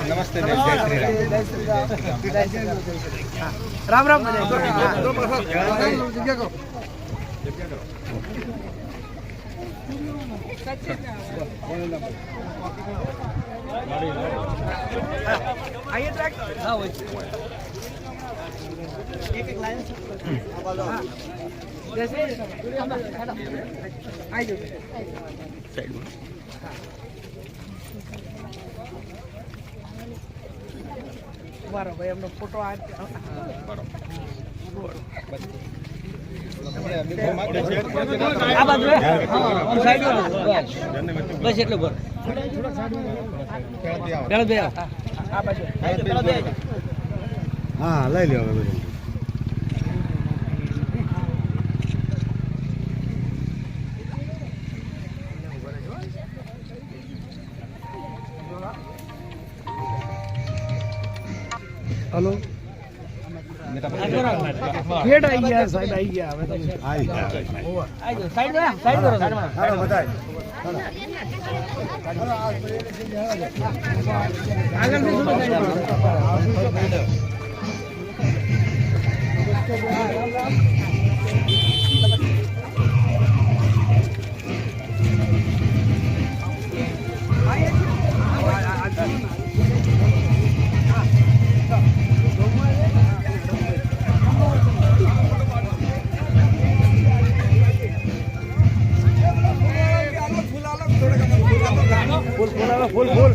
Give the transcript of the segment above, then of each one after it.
नमस्ते राम राम आइए ट्रैक हाँ वही एक लाइन जैसे आइए साइड में बराबर भाई हमने फोटो आ बस એટલું બર હા લઈ લ્યો હવે हेलो गेट आई गया साइड आई गया હવે તો आई गया आई जाओ साइड में करो साइड में हां बताए आगे से शुरू फुल फुल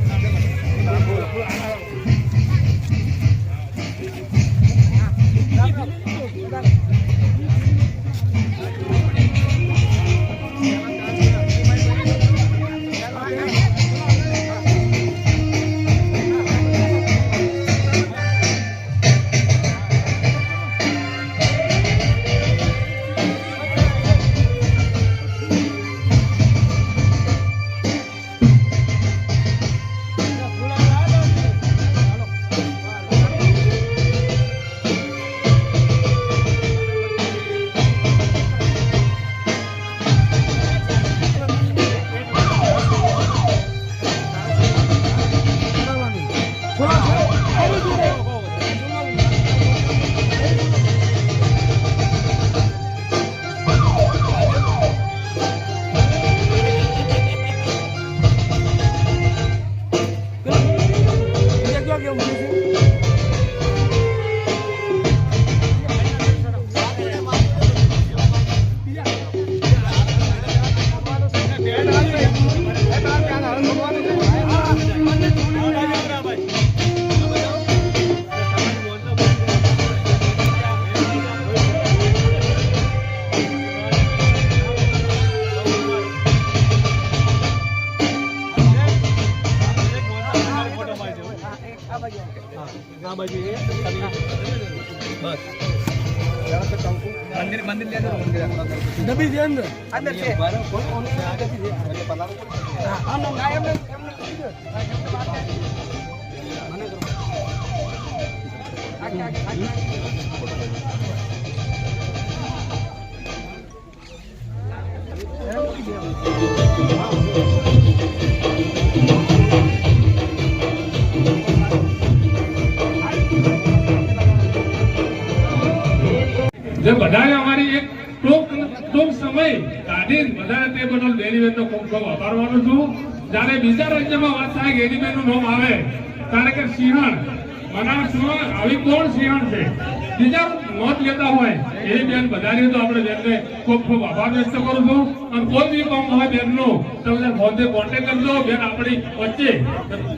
मंदिर मंदिर ले दो डबी दे अंदर से हां ना गायब જે બધાને અમારી એક ટૂંક સમય કાઢી બધાને તે બદલ બેનીબેનનો ખૂબ ખૂબ આભાર માનું છું. જ્યારે બીજા રાજ્યમાં વાત થાય બેનીબેનનું નામ આવે ત્યારે કે સિંહણ બનાસમાં આવી કોણ સિંહણ છે બીજા નોંધ લેતા હોય એ બેન બધાની તો આપણે બેનને ખૂબ ખૂબ આભાર વ્યક્ત કરું છું. અને કોઈ બી કામ હોય બેનનું તમને ફોનથી કોન્ટેક્ટ કરજો. બેન આપણી વચ્ચે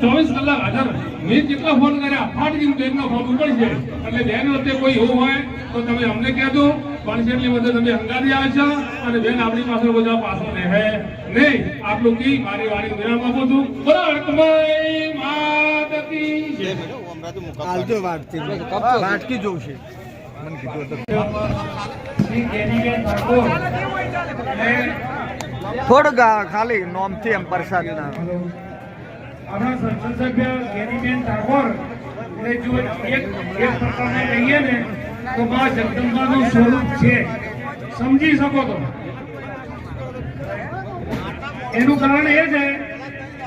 24 કલાક હાજર. મેં જેટલા ફોન કર્યા ફાટકીને બેનનો ફોન ઉપડશે એટલે બેન વચ્ચે કોઈ એવું હોય તો તમે અમને કહેજો. કોન્સેપ્ટની વચ્ચે તમે હંગારી આવે છે અને બેન આપણી પાસે બધા પાછળ રહે નહીં. આટલું કી મારી વાણી વિરામ આપું છું. બરાકમાઈ માત કી જય. આલજો વાટકી જોશે મને કીધું તો શ્રી કેનીબેન ઠાકોર થોડું ખાલી નોમથી એમ પ્રસાદ ના આપણા સંસદ સભ્ય ગેનીબેન ઠાકોર એટલે જો એક પ્રકારના કહીએ ને તો મા જગદંબાનું સ્વરૂપ છે, સમજી શકો તો. એનું કારણ એ છે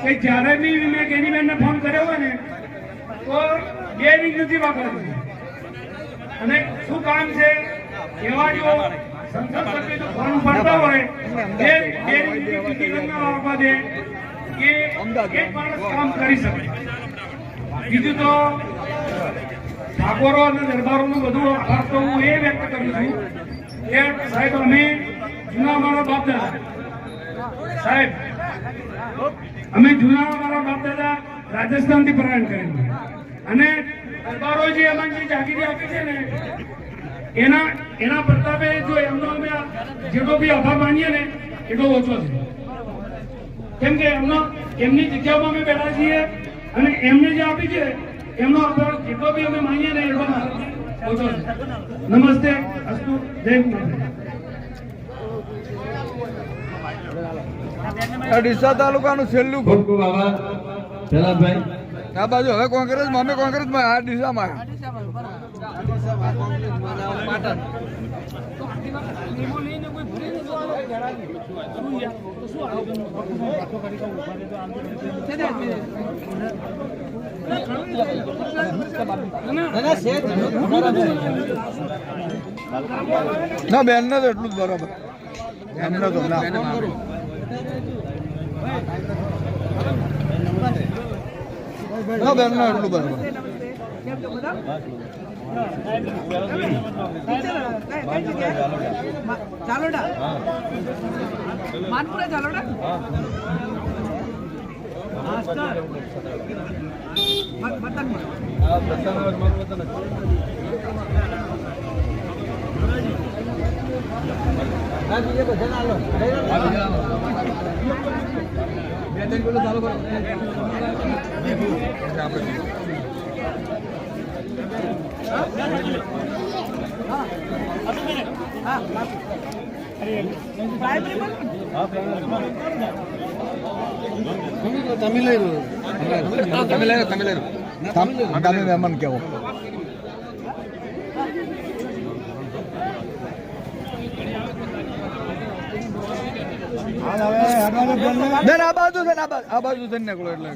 કે જ્યારે બી મેં ગેનીબેનને ફોન કર્યો હોય ને તો બે રિંગ નથી વાપરતી. અને શું કામ છે એવા જો સંસદ સભ્ય જો ફોન પડતા હોય બે રિંગ ના વાપરવા દે કે એક માણસ કામ કરી શકે. બીજું તો ઠાકોરો અને દરબારોનું બધું આભાર તો હું એ વ્યક્ત કરું છું કે સાહેબ અમે જૂના અમારા બાપ દાદા સાહેબ અમે જૂના અમારા બાપ દાદા રાજસ્થાનથી પ્રયાણ કરેલું અને દરબારો જે અમને જે જાગીરી આપી છે ને એના પ્રતાપે જો એમનો અમે જેટલો બી આભાર માનીએ ને એટલો ઓછો છે. કેમ કે એમની જગ્યામાં અમે બેઠા છીએ અને એમને જે આપી છે એમનો આભાર જેટલો બી અમે માનીએ ને એટલો ઓછો છે. નમસ્તે, અસ્તુ, જય માતા. ડીસા તાલુકાનું છેલ્લું ખૂબ ખૂબ આભાર જલાલભાઈ. આ બાજુ હવે કોંગ્રેસ માં અમે કોંગ્રેસમાં આ ડીસામાં ના બેન ને તો એટલું જ બરોબર એમને તો ના ના બેન ને એટલું બરોબર ચાલોડા માનપુરા ચાલોડા તમે મહેમાન કેવો બેન આ બાજુ છે ને આ બાજુ છે ને નીકળો એટલે